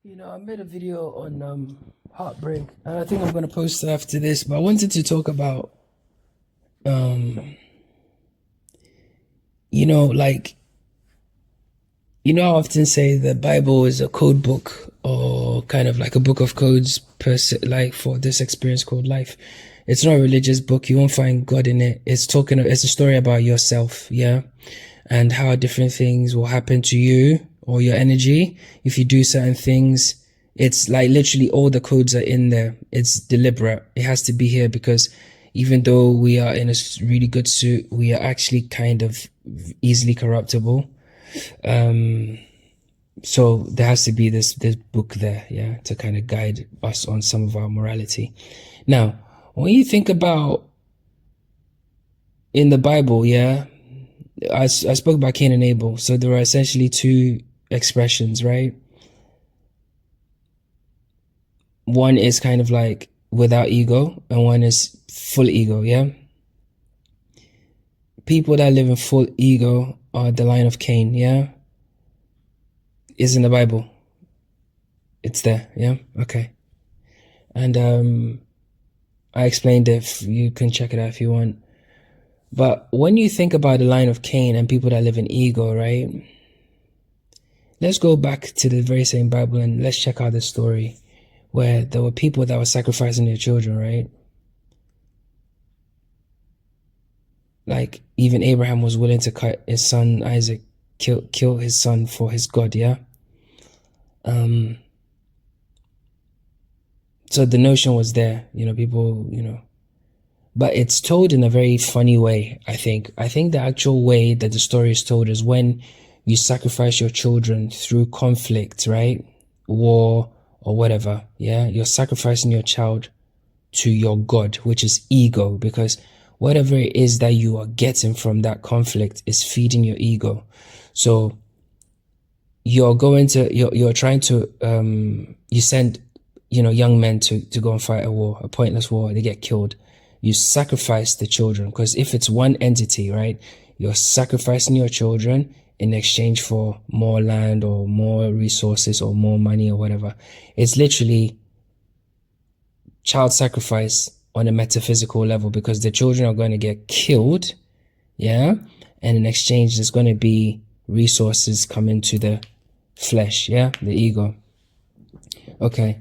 I made a video on heartbreak, and I think I'm gonna post it after this. But I wanted to talk about, um, like I often say the Bible is a code book or kind of like a book of codes per se, like for this experience called life. It's not a religious book. You won't find God in it. It's a story about yourself, yeah, and how different things will happen to you or your energy if you do certain things. It's like literally all the codes are in there. It's deliberate. It has to be here because even though we are in a really good suit, we are actually kind of easily corruptible. So there has to be this book there, yeah, to kind of guide us on some of our morality. Now, when you think about in the Bible, yeah, I spoke about Cain and Abel. So there are essentially two expressions, right? One is kind of like without ego, and one is full ego, yeah? People that live in full ego are the line of Cain, yeah? Is in the Bible. It's there, yeah? Okay. And I explained it. You can check it out if you want. But when you think about the line of Cain and people that live in ego, right? Let's go back to the very same Bible and let's check out the story where there were people that were sacrificing their children, right? Like even Abraham was willing to cut his son Isaac, kill his son for his God, yeah? So the notion was there, people, but it's told in a very funny way, I think. I think the actual way that the story is told is when you sacrifice your children through conflict, right? War or whatever, yeah? You're sacrificing your child to your God, which is ego, because whatever it is that you are getting from that conflict is feeding your ego. So you're trying to, you send, young men to go and fight a war, a pointless war, they get killed. You sacrifice the children, because if it's one entity, right, you're sacrificing your children in exchange for more land or more resources or more money or whatever. It's literally child sacrifice on a metaphysical level, because the children are going to get killed, yeah, and in exchange there's going to be resources coming to the flesh, yeah, the ego. Okay.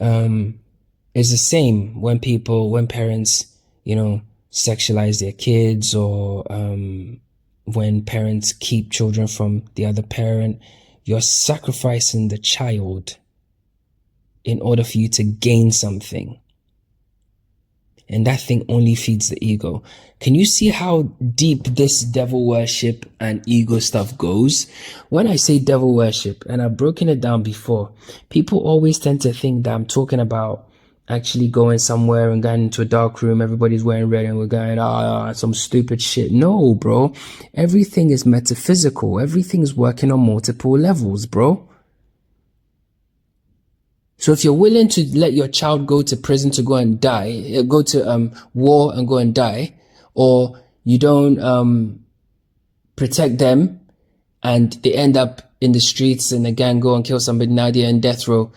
It's the same when parents, sexualize their kids, or when parents keep children from the other parent. You're sacrificing the child in order for you to gain something. And that thing only feeds the ego. Can you see how deep this devil worship and ego stuff goes? When I say devil worship, and I've broken it down before, people always tend to think that I'm talking about actually going somewhere and going into a dark room, everybody's wearing red and we're going, some stupid shit. No, bro. Everything is metaphysical. Everything is working on multiple levels, bro. So if you're willing to let your child go to prison to go and die, go to war and go and die, or you don't protect them and they end up in the streets and the gang go and kill somebody, now they're in death row,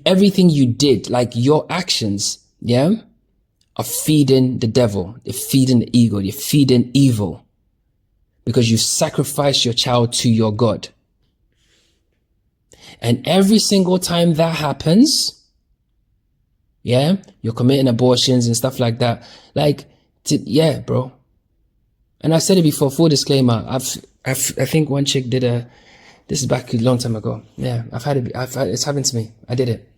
everything you did, like your actions, yeah, are feeding the devil. They're feeding the ego. They're feeding evil, because you sacrifice your child to your God. And every single time that happens, yeah, you're committing abortions and stuff like that. Yeah, bro. And I've said it before, full disclaimer. I think one chick did this is back a long time ago. Yeah, it's happened to me. I did it.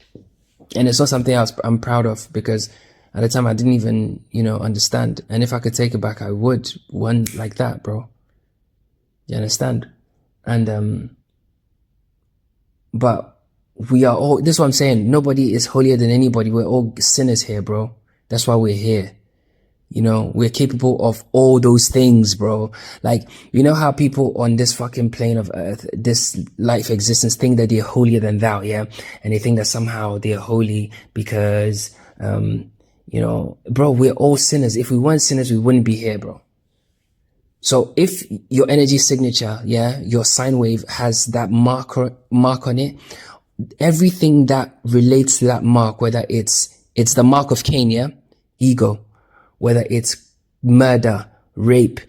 And it's not something else I'm proud of, because at the time I didn't even, understand. And if I could take it back, I would. One like that, bro. You understand? And, but we are all, this is what I'm saying. Nobody is holier than anybody. We're all sinners here, bro. That's why we're here. We're capable of all those things, bro. Like, how people on this fucking plane of earth, this life existence, think that they're holier than thou, yeah? And they think that somehow they're holy because, bro, we're all sinners. If we weren't sinners, we wouldn't be here, bro. So if your energy signature, yeah, your sine wave has that mark on it, everything that relates to that mark, whether it's the mark of Cain, yeah, ego, whether it's murder, rape,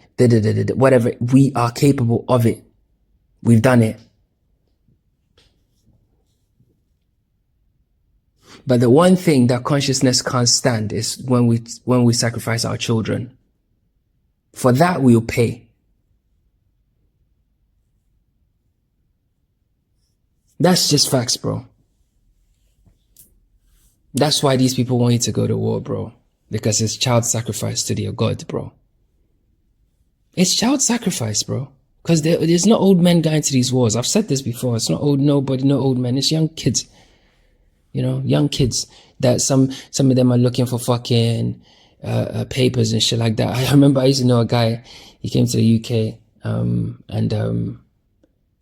whatever, we are capable of it. We've done it. But the one thing that consciousness can't stand is when we sacrifice our children. For that, we'll pay. That's just facts, bro. That's why these people want you to go to war, bro. Because it's child sacrifice to their God, bro. It's child sacrifice, bro. Because there's not old men going to these wars. I've said this before. It's not nobody, no old men. It's young kids. You know, young kids that some of them are looking for fucking papers and shit like that. I remember I used to know a guy. He came to the UK, and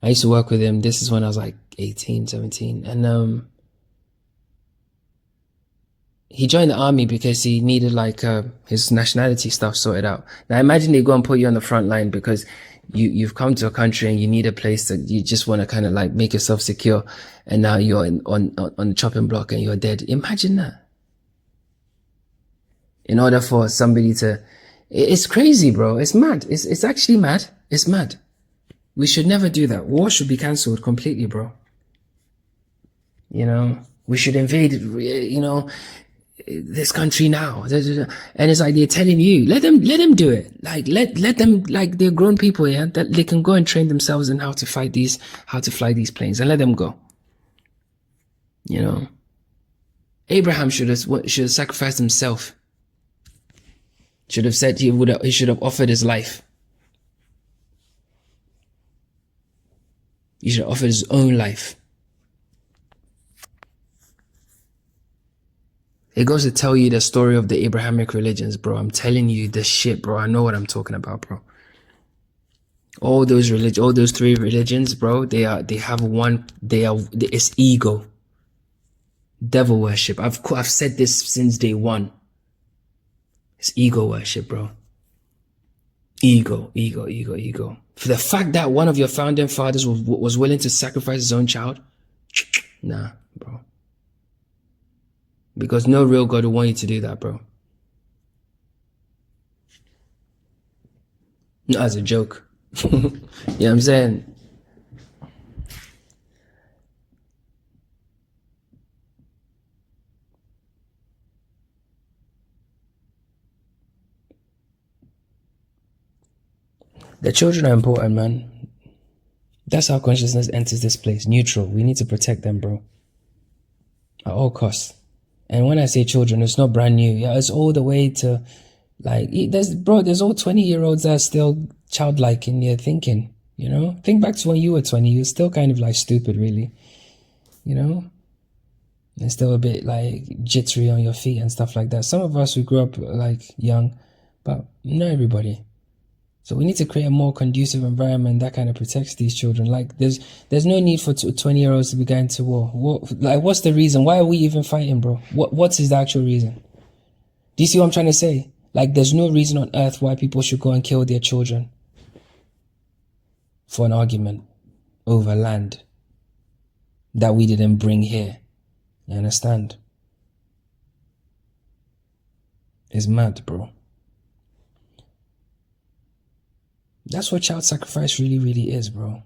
I used to work with him. This is when I was like 18, 17, and he joined the army because he needed like his nationality stuff sorted out. Now imagine they go and put you on the front line because you've come to a country and you need a place that you just want to kind of like make yourself secure, and now you're on the chopping block and you're dead. Imagine that. In order for somebody to, it's crazy, bro. It's mad. It's actually mad. It's mad. We should never do that. War should be cancelled completely, bro. You know, we should invade, you know, this country now. And it's like they're telling you, let them do it. Like let them, like, they're grown people, yeah, that they can go and train themselves in how to fly these planes, and let them go. You know, Abraham should have sacrificed himself. Should have said he should have offered his life. He should have offered his own life. It goes to tell you the story of the Abrahamic religions, bro. I'm telling you this shit, bro. I know what I'm talking about, bro. All those three religions, bro, it's ego. Devil worship. I've said this since day one. It's ego worship, bro. Ego. For the fact that one of your founding fathers was willing to sacrifice his own child, nah, bro. Because no real God will want you to do that, bro. Not as a joke. You know what I'm saying? The children are important, man. That's how consciousness enters this place. Neutral. We need to protect them, bro. At all costs. And when I say children, it's not brand new. Yeah, it's all the way to, like, there's all 20-year-olds that are still childlike in their thinking, you know? Think back to when you were 20. You were still kind of like stupid, really, you know? And still a bit like jittery on your feet and stuff like that. Some of us who grew up like young, but not everybody. So we need to create a more conducive environment that kind of protects these children. Like there's no need for 20-year-olds to be going to war. What's the reason? Why are we even fighting, bro? What's the actual reason? Do you see what I'm trying to say? Like, there's no reason on earth why people should go and kill their children for an argument over land that we didn't bring here. You understand? It's mad, bro. That's what child sacrifice really, really is, bro.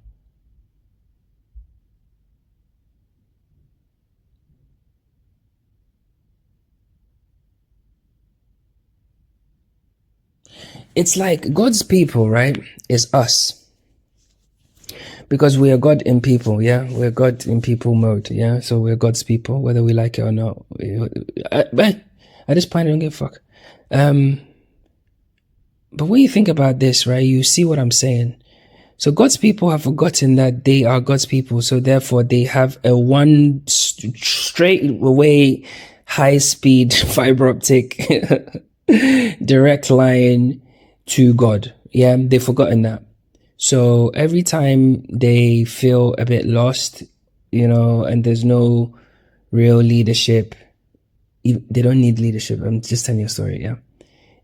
It's like God's people, right? Is us. Because we are God in people, yeah? We're God in people mode, yeah? So we're God's people, whether we like it or not. At this point, I don't give a fuck. But when you think about this, right, you see what I'm saying. So God's people have forgotten that they are God's people. So therefore, they have a one straight away, high speed, fiber optic, direct line to God. Yeah, they've forgotten that. So every time they feel a bit lost, you know, and there's no real leadership, they don't need leadership. I'm just telling you a story, yeah.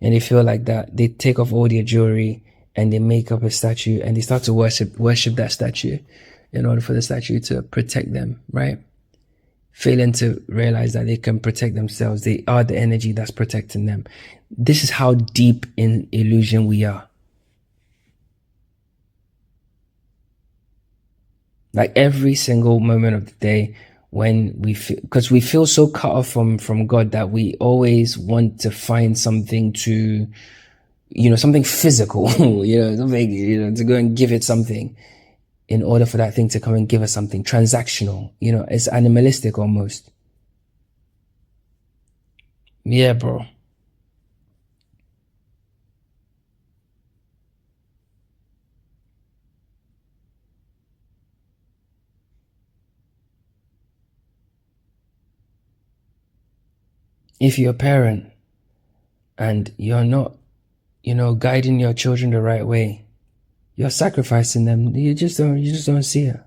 And they feel like that, they take off all their jewelry and they make up a statue and they start to worship that statue in order for the statue to protect them, right? Failing to realize that they can protect themselves. They are the energy that's protecting them. This is how deep in illusion we are. Like every single moment of the day, when we feel, because we feel so cut off from God that we always want to find something to, something physical, something, to go and give it something in order for that thing to come and give us something transactional. It's animalistic almost. Yeah, bro. If you're a parent and you're not, guiding your children the right way, you're sacrificing them. You just don't see it.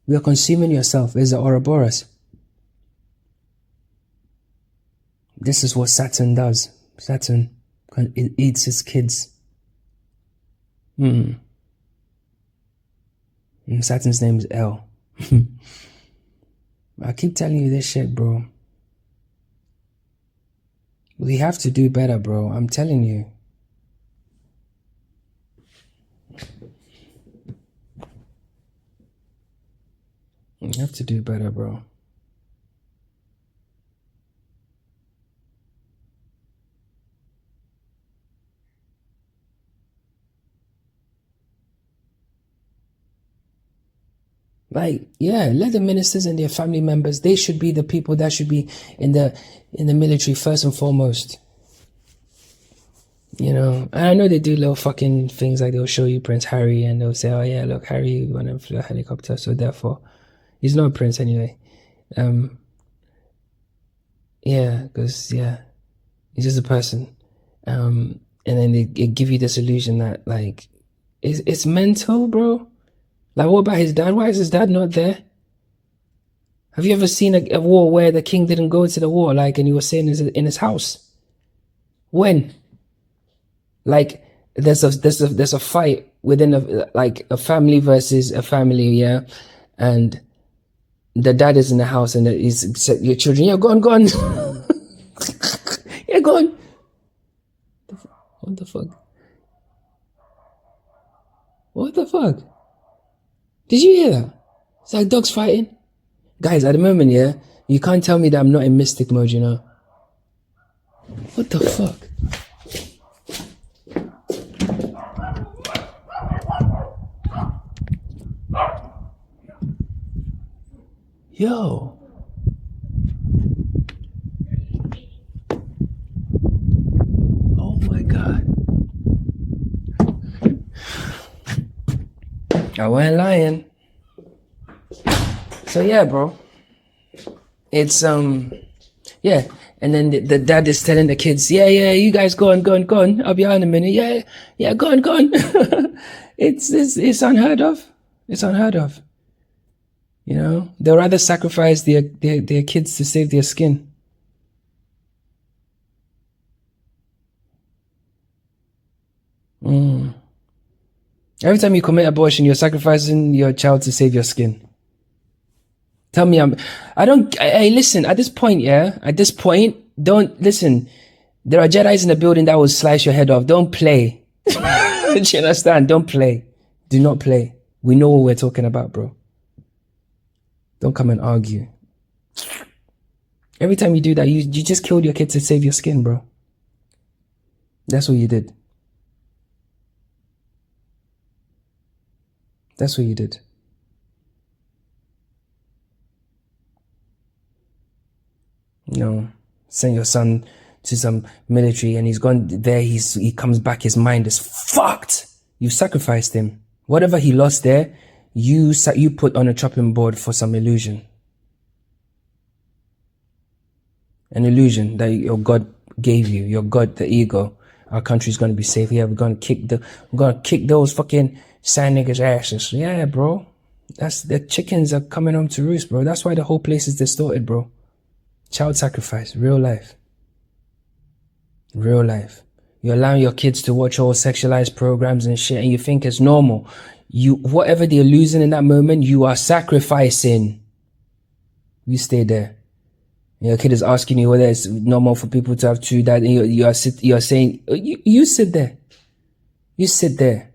You're consuming yourself. It's the Ouroboros. This is what Saturn does. Saturn eats his kids. Saturn's name is L. I keep telling you this shit, bro. We have to do better, bro. I'm telling you. We have to do better, bro. Like, yeah, let the ministers and their family members, they should be the people that should be in the military first and foremost. And I know they do little fucking things, like they'll show you Prince Harry and they'll say, oh yeah, look, Harry went and flew a helicopter, so therefore he's not a prince anyway. Yeah, because he's just a person. And then they give you this illusion that, like, it's mental, bro. Like, what about his dad? Why is his dad not there? Have you ever seen a war where the king didn't go to the war, like, and he was staying in his house? When? Like, there's a fight within a family versus a family, yeah, and the dad is in the house and he's said, your children, yeah, go on. Yeah, go on. What the fuck? What the fuck? Did you hear that? It's like dogs fighting. Guys, at the moment, yeah, you can't tell me that I'm not in mystic mode, What the fuck? Yo. Oh my God. I wasn't lying. So yeah, bro. It's yeah. And then the dad is telling the kids, yeah, you guys go on. I'll be out in a minute. Yeah, go on. It's unheard of. It's unheard of. They'll rather sacrifice their kids to save their skin. Every time you commit abortion, you're sacrificing your child to save your skin. Tell me, hey, listen, at this point, don't listen. There are Jedis in the building that will slice your head off. Don't play. Do you understand? Don't play. Do not play. We know what we're talking about, bro. Don't come and argue. Every time you do that, you just killed your kid to save your skin, bro. That's what you did. That's what you did. Send your son to some military and he's gone there, he comes back, his mind is fucked. You sacrificed him. Whatever he lost there, you put on a chopping board for some illusion. An illusion that your God gave you, your God, the ego. Our country's gonna be safe. Yeah, we're gonna kick those fucking sand niggas' asses. Yeah, bro. The chickens are coming home to roost, bro. That's why the whole place is distorted, bro. Child sacrifice, real life. Real life. You're allowing your kids to watch all sexualized programs and shit, and you think it's normal. Whatever they're losing in that moment, you are sacrificing. You stay there. Your kid is asking you whether it's normal for people to have two dads, and you're saying, you sit there. You sit there.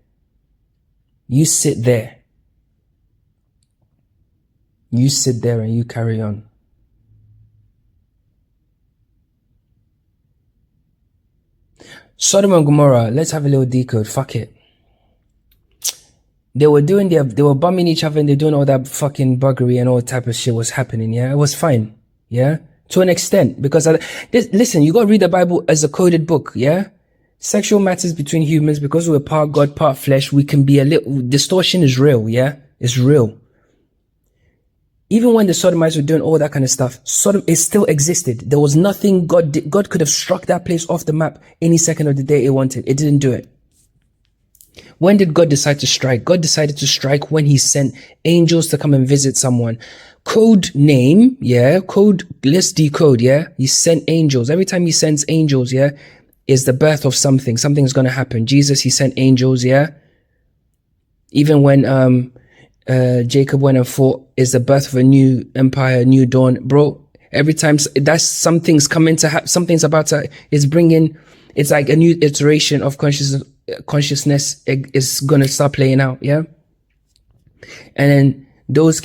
You sit there. You sit there and you carry on. Sodom and Gomorrah, let's have a little decode. Fuck it. They were bumming each other and they're doing all that fucking buggery and all type of shit was happening, yeah? It was fine, yeah? To an extent, because listen, you gotta read the Bible as a coded book, yeah? Sexual matters between humans, because we're part God, part flesh, we can be a little, distortion is real, yeah? It's real. Even when the Sodomites were doing all that kind of stuff, Sodom, it still existed. There was nothing God did. God could have struck that place off the map any second of the day it wanted. It didn't do it. When did God decide to strike? God decided to strike when he sent angels to come and visit someone. Code name, yeah, let's decode, yeah. He sent angels. Every time he sends angels, yeah, is the birth of something. Something's going to happen. Jesus, he sent angels, yeah. Even when, Jacob went and fought, is the birth of a new empire, new dawn, bro. Every time that's something's coming to happen, something's about to, it's like a new iteration of consciousness is gonna start playing out, yeah. And then those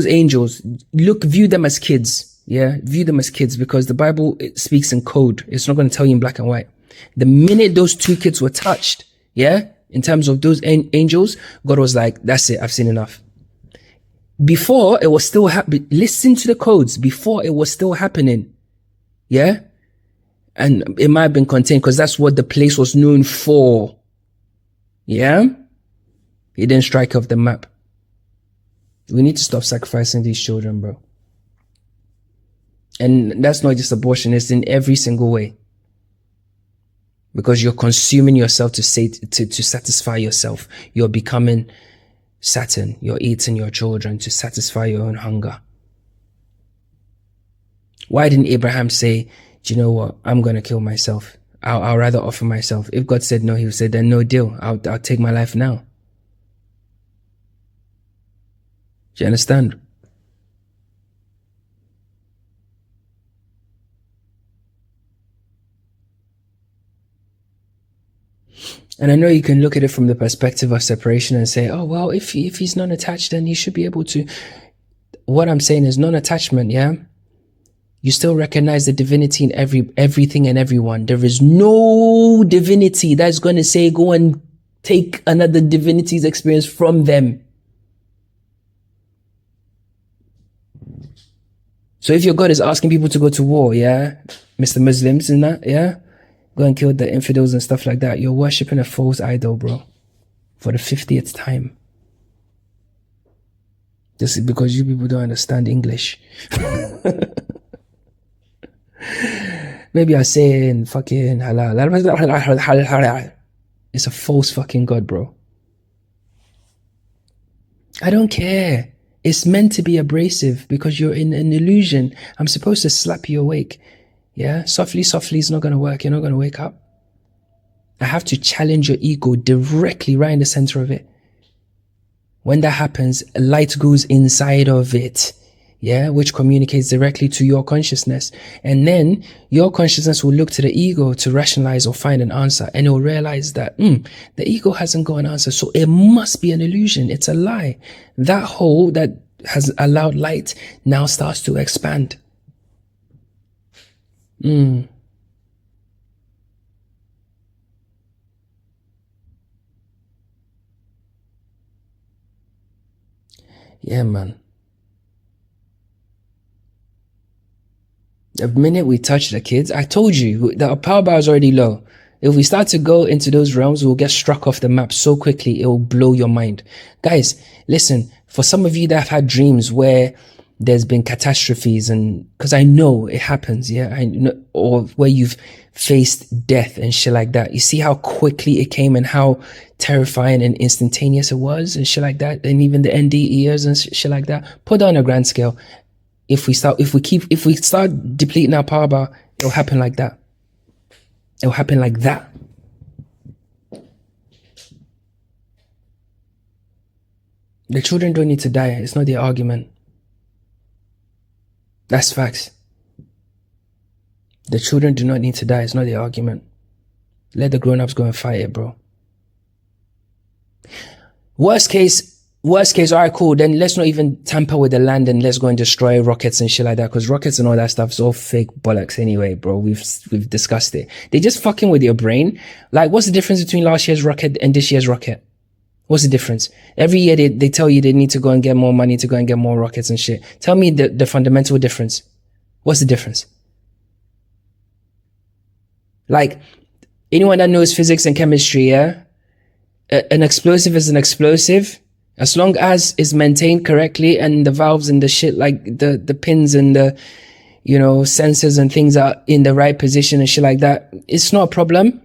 angels, view them as kids, yeah. View them as kids, because the Bible, it speaks in code. It's not going to tell you in black and white. The minute those two kids were touched, yeah, in terms of those angels, God was like, that's it, I've seen enough. Before it was still happening, listen to the codes, before it was still happening, yeah? And it might have been contained because that's what the place was known for, yeah? He didn't strike off the map. We need to stop sacrificing these children, bro. And that's not just abortion, it's in every single way. Because you're consuming yourself to satisfy yourself. You're becoming Saturn. You're eating your children to satisfy your own hunger. Why didn't Abraham say, do you know what? I'm going to kill myself. I'll rather offer myself. If God said no, he would say, then no deal. I'll take my life now. Do you understand? And I know you can look at it from the perspective of separation and say, oh, well, if he's non-attached, then he should be able to. What I'm saying is non-attachment, yeah? You still recognize the divinity in everything and everyone. There is no divinity that's going to say, go and take another divinity's experience from them. So if your God is asking people to go to war, yeah? Mr. Muslims and that, yeah? Go and kill the infidels and stuff like that. You're worshipping a false idol, bro. For the 50th time. Just because you people don't understand English. Maybe I say in fucking halal. It's a false fucking God, bro. I don't care. It's meant to be abrasive because you're in an illusion. I'm supposed to slap you awake. Yeah, softly is not going to work. You're not going to wake up. I have to challenge your ego directly right in the center of it. When that happens, light goes inside of it. Yeah, which communicates directly to your consciousness. And then your consciousness will look to the ego to rationalize or find an answer. And it will realize that the ego hasn't got an answer. So it must be an illusion. It's a lie. That hole that has allowed light now starts to expand. Yeah, man. The minute we touch the kids, I told you, the power bar is already low. If we start to go into those realms, we'll get struck off the map so quickly, it will blow your mind. Guys, listen, for some of you that have had dreams where there's been catastrophes, and because I know it happens, yeah, I know, or where you've faced death and shit like that. You see how quickly it came and how terrifying and instantaneous it was and shit like that, and even the NDEs and shit like that. Put on a grand scale. If we start depleting our power bar, it'll happen like that. It'll happen like that. The children don't need to die. It's not the argument. That's facts. The children do not need to die. It's not the argument. Let the grown-ups go and fight it, bro. Worst case, all right, cool. Then let's not even tamper with the land and let's go and destroy rockets and shit like that. Because rockets and all that stuff is all fake bollocks anyway, bro. We've discussed it. They just fucking with your brain. Like, what's the difference between last year's rocket and this year's rocket? What's the difference? Every year they tell you they need to go and get more money to go and get more rockets and shit. Tell me the fundamental difference. What's the difference? Like, anyone that knows physics and chemistry, yeah? An explosive is an explosive. As long as it's maintained correctly and the valves and the shit, like the pins and the, sensors and things are in the right position and shit like that, it's not a problem.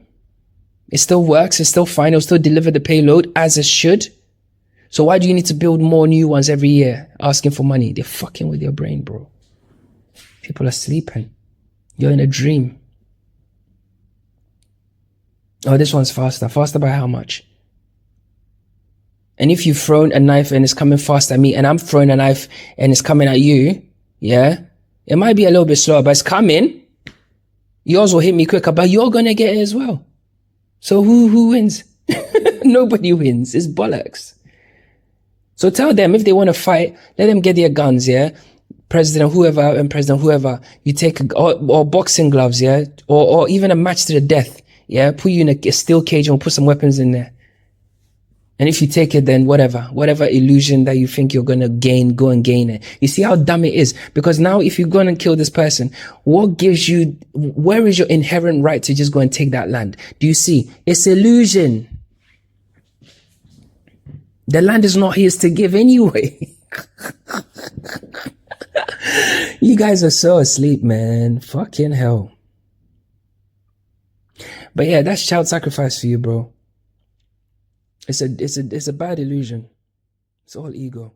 It still works. It's still fine. It'll still deliver the payload as it should. So why do you need to build more new ones every year asking for money? They're fucking with your brain, bro. People are sleeping. You're in a dream. Oh, this one's faster. Faster by how much? And if you've thrown a knife and it's coming fast at me and I'm throwing a knife and it's coming at you, yeah, it might be a little bit slower, but it's coming. Yours will hit me quicker, but you're going to get it as well. So who wins? Nobody wins. It's bollocks. So tell them if they want to fight, let them get their guns, yeah? President whoever, you take, or boxing gloves, yeah? Or even a match to the death, yeah? Put you in a steel cage and put some weapons in there. And if you take it, then whatever illusion that you think you're going to gain, go and gain it. You see how dumb it is? Because now if you're going to kill this person, where is your inherent right to just go and take that land? Do you see? It's illusion. The land is not his to give anyway. You guys are so asleep, man. Fucking hell. But yeah, that's child sacrifice for you, bro. It's a bad illusion. It's all ego.